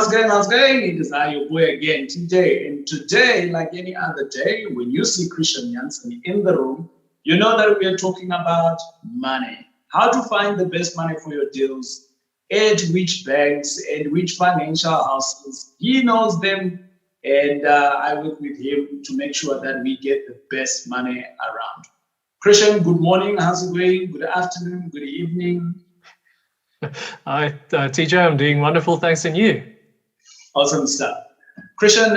How's it going? How's it going? It is I, your boy again, TJ. And today, like any other day, when you see Christian Janssen in the room, you know that we are talking about money. How to find the best money for your deals, at which banks and which financial houses. He knows them, and I work with him to make sure that we get the best money around. Christian, good morning. How's it going? Good afternoon, good evening. Hi, TJ. I'm doing wonderful. Thanks, and you? Awesome stuff. Christian,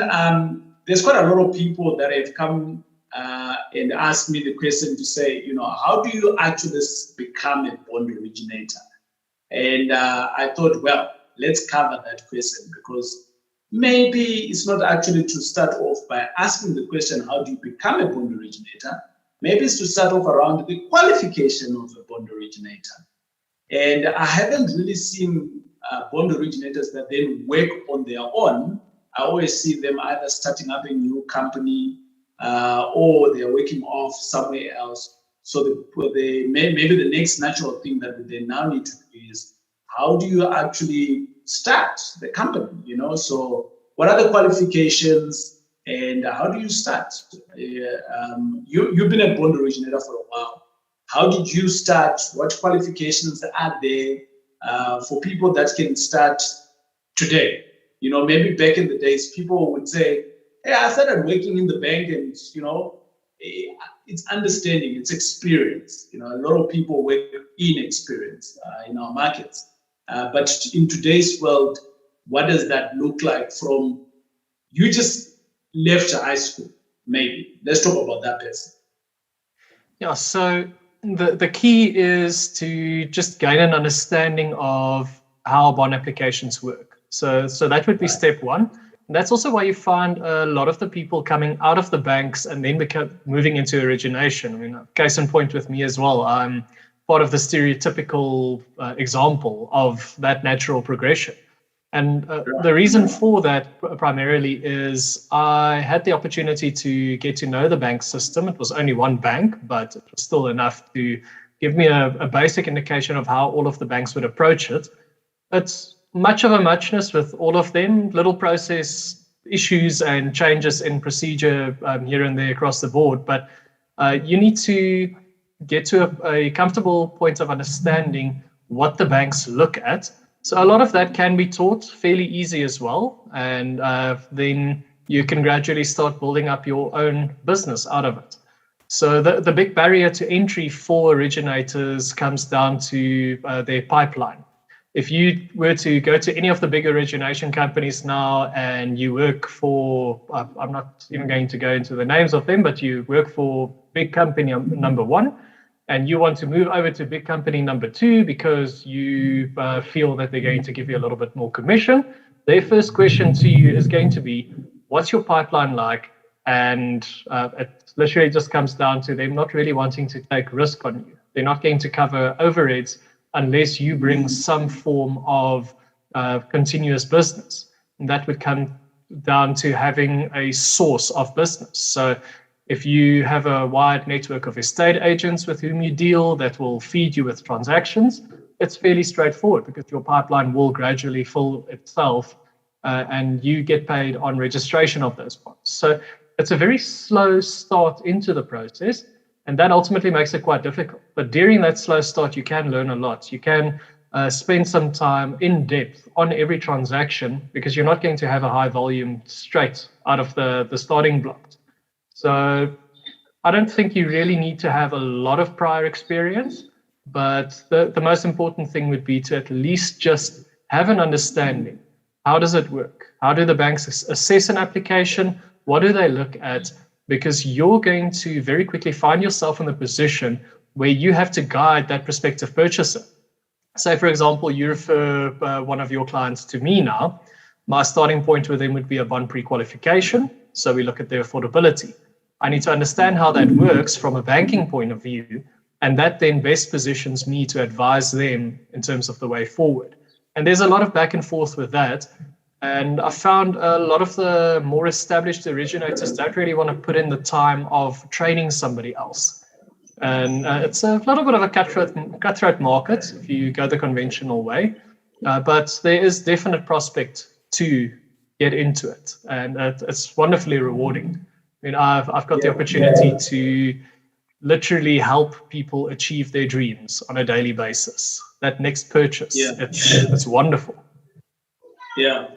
there's quite a lot of people that have come and asked me the question to say, how do you actually become a bond originator? And I thought, well, let's cover that question, because maybe it's not actually to start off by asking the question, how do you become a bond originator? Maybe it's to start off around the qualification of a bond originator. And I haven't really seen bond originators that then work on their own. I always see them either starting up a new company or they're working off somewhere else. So maybe the next natural thing that they now need to do is, how do you actually start the company? So what are the qualifications and how do you start? You've been a bond originator for a while. How did you start? What qualifications are there for people that can start today? Maybe back in the days, people would say, hey, I started working in the bank and, it's understanding, it's experience. A lot of people work in experience in our markets. But in today's world, what does that look like from you just left high school, maybe? Let's talk about that person. Yeah, so the key is to just gain an understanding of how bond applications work. So that would be step one. And that's also why you find a lot of the people coming out of the banks and then moving into origination. I mean, case in point with me as well. I'm part of the stereotypical example of that natural progression. And the reason for that primarily is I had the opportunity to get to know the bank system. It was only one bank, but it was still enough to give me a basic indication of how all of the banks would approach it. It's much of a muchness with all of them, little process issues and changes in procedure here and there across the board. But you need to get to a comfortable point of understanding what the banks look at. So a lot of that can be taught fairly easy as well. And then you can gradually start building up your own business out of it. So the big barrier to entry for originators comes down to their pipeline. If you were to go to any of the big origination companies now and you work for, I'm not even going to go into the names of them, but you work for big company number one, and you want to move over to big company number two because you feel that they're going to give you a little bit more commission, their first question to you is going to be, what's your pipeline like? And it literally just comes down to them not really wanting to take risk on you. They're not going to cover overheads unless you bring some form of continuous business. And that would come down to having a source of business. So if you have a wide network of estate agents with whom you deal that will feed you with transactions, it's fairly straightforward because your pipeline will gradually fill itself and you get paid on registration of those bonds. So it's a very slow start into the process, and that ultimately makes it quite difficult. But during that slow start, you can learn a lot. You can spend some time in depth on every transaction because you're not going to have a high volume straight out of the starting blocks. So I don't think you really need to have a lot of prior experience, but the most important thing would be to at least just have an understanding. How does it work? How do the banks assess an application? What do they look at? Because you're going to very quickly find yourself in a position where you have to guide that prospective purchaser. Say, for example, you refer one of your clients to me now. My starting point with them would be a bond pre-qualification. So we look at their affordability. I need to understand how that works from a banking point of view, and that then best positions me to advise them in terms of the way forward. And there's a lot of back and forth with that. And I found a lot of the more established originators don't really want to put in the time of training somebody else. And it's a little bit of a cutthroat market if you go the conventional way. But there is definite prospect to get into it, and it's wonderfully rewarding. I mean, I've got the opportunity to literally help people achieve their dreams on a daily basis. That next purchase, it's wonderful. Yeah,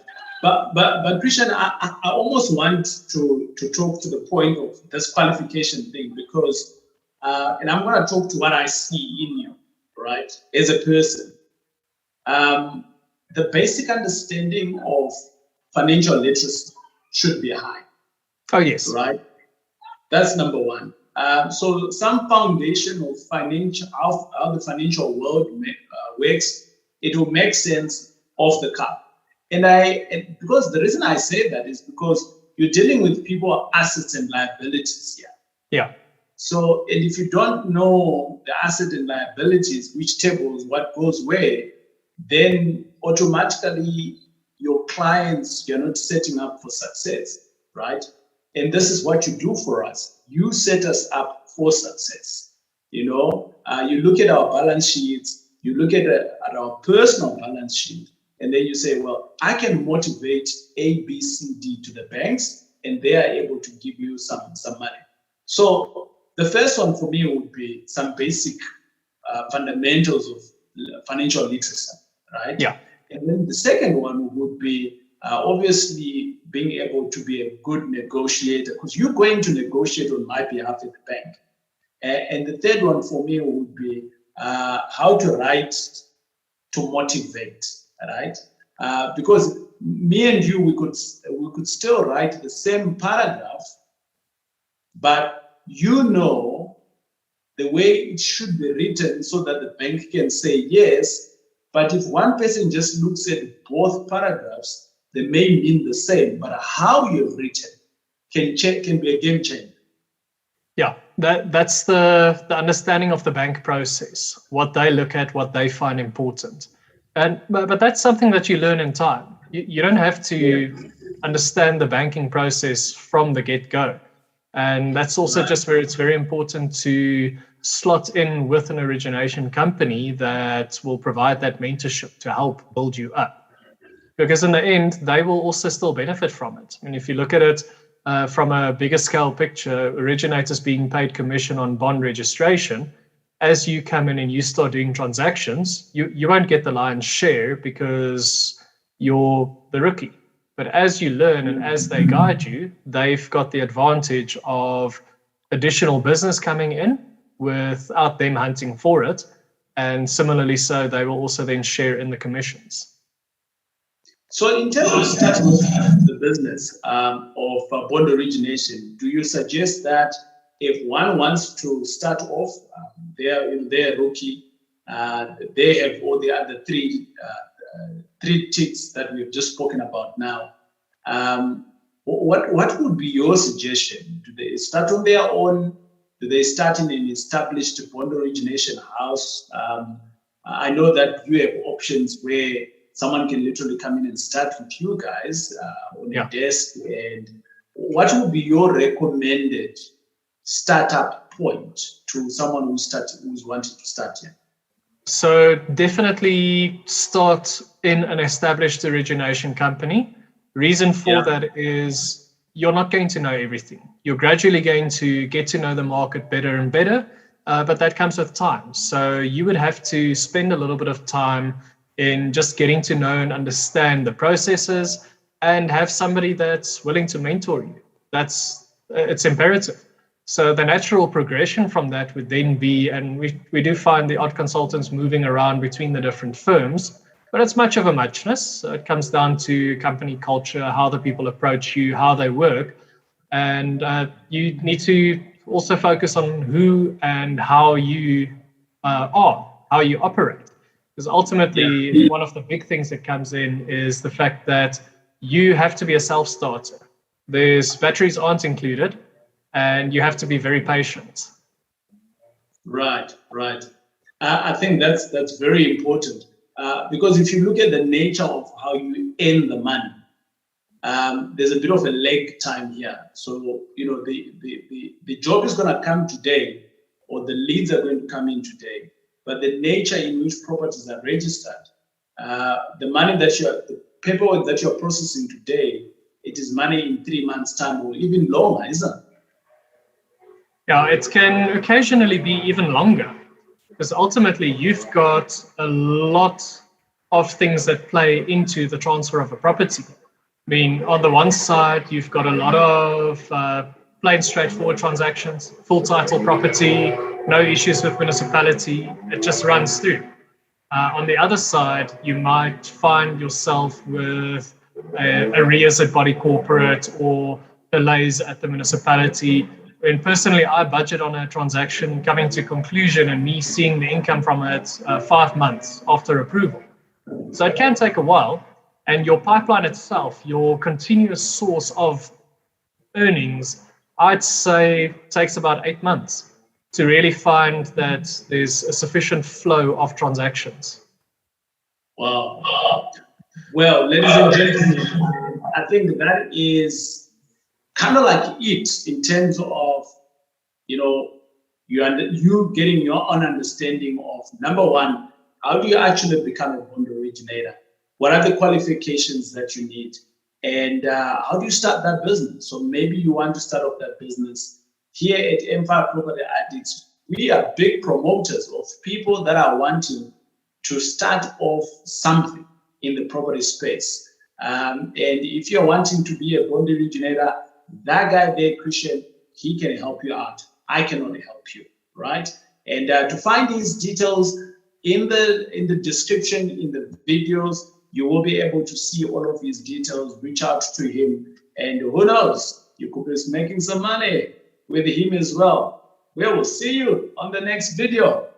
but Christian, I almost want to talk to the point of this qualification thing, because and I'm going to talk to what I see in you, right, as a person. The basic understanding of financial literacy should be high. Oh yes, right. That's number one. So some foundation of how the financial world works, it will make sense off the cuff. And because the reason I say that is because you're dealing with people, assets and liabilities here. Yeah. So, and if you don't know the asset and liabilities, which tables, what goes where, then automatically your clients, you're not setting up for success, right? And this is what you do for us. You set us up for success. You look at our balance sheets, you look at our personal balance sheet, and then you say, well, I can motivate A, B, C, D to the banks, and they are able to give you some money. So the first one for me would be some basic fundamentals of financial literacy, right? Yeah. And then the second one would be obviously being able to be a good negotiator, because you're going to negotiate on my behalf at the bank. And the third one for me would be how to write to motivate, right? Because me and you, we could still write the same paragraph, but the way it should be written so that the bank can say yes. But if one person just looks at both paragraphs, they may mean the same, but how you've written can be a game changer. Yeah, that's the understanding of the bank process, what they look at, what they find important. But that's something that you learn in time. You don't have to understand the banking process from the get-go. And that's also just where it's very important to slot in with an origination company that will provide that mentorship to help build you up. Because in the end, they will also still benefit from it. And if you look at it from a bigger scale picture, originators being paid commission on bond registration, as you come in and you start doing transactions, you won't get the lion's share because you're the rookie. But as you learn and as they guide you, they've got the advantage of additional business coming in without them hunting for it. And similarly, so they will also then share in the commissions. So in terms of starting the business of bond origination, do you suggest that if one wants to start off, they're rookie, they have all the other three ticks that we've just spoken about now, what would be your suggestion? Do they start on their own? Do they start in an established bond origination house? I know that you have options where someone can literally come in and start with you guys on your desk. And what would be your recommended startup point to someone who's wanting to start here? So definitely start in an established origination company. Reason for that is you're not going to know everything. You're gradually going to get to know the market better and better, but that comes with time. So you would have to spend a little bit of time in just getting to know and understand the processes and have somebody that's willing to mentor you. It's imperative. So the natural progression from that would then be, and we do find the odd consultants moving around between the different firms, but it's much of a muchness. So it comes down to company culture, how the people approach you, how they work. And you need to also focus on who and how you how you operate. Because ultimately, one of the big things that comes in is the fact that you have to be a self-starter. Batteries aren't included, and you have to be very patient. Right. I think that's very important because if you look at the nature of how you earn the money, there's a bit of a lag time here. So the job is going to come today, or the leads are going to come in today. But the nature in which properties are registered, the money that paperwork that you're processing today, it is money in 3 months' time or even longer, isn't it? Yeah, it can occasionally be even longer, because ultimately you've got a lot of things that play into the transfer of a property. I mean, on the one side, you've got a lot of plain straightforward transactions, full title property, no issues with municipality, it just runs through. On the other side, you might find yourself with arrears at body corporate or delays at the municipality. When personally, I budget on a transaction coming to conclusion and me seeing the income from it 5 months after approval. So it can take a while, and your pipeline itself, your continuous source of earnings, I'd say takes about 8 months to really find that there's a sufficient flow of transactions. Wow. Well, ladies and gentlemen, I think that is kind of like it in terms of, you getting your own understanding of, number one, how do you actually become a bond originator? What are the qualifications that you need? And how do you start that business? So maybe you want to start off that business. Here at M5 Property Addicts, we are big promoters of people that are wanting to start off something in the property space. And if you're wanting to be a bond originator, that guy there, Christian, he can help you out. I can only help you, right? And to find these details in the description, in the videos, you will be able to see all of his details. Reach out to him, and who knows, you could be making some money with him as well. We will see you on the next video.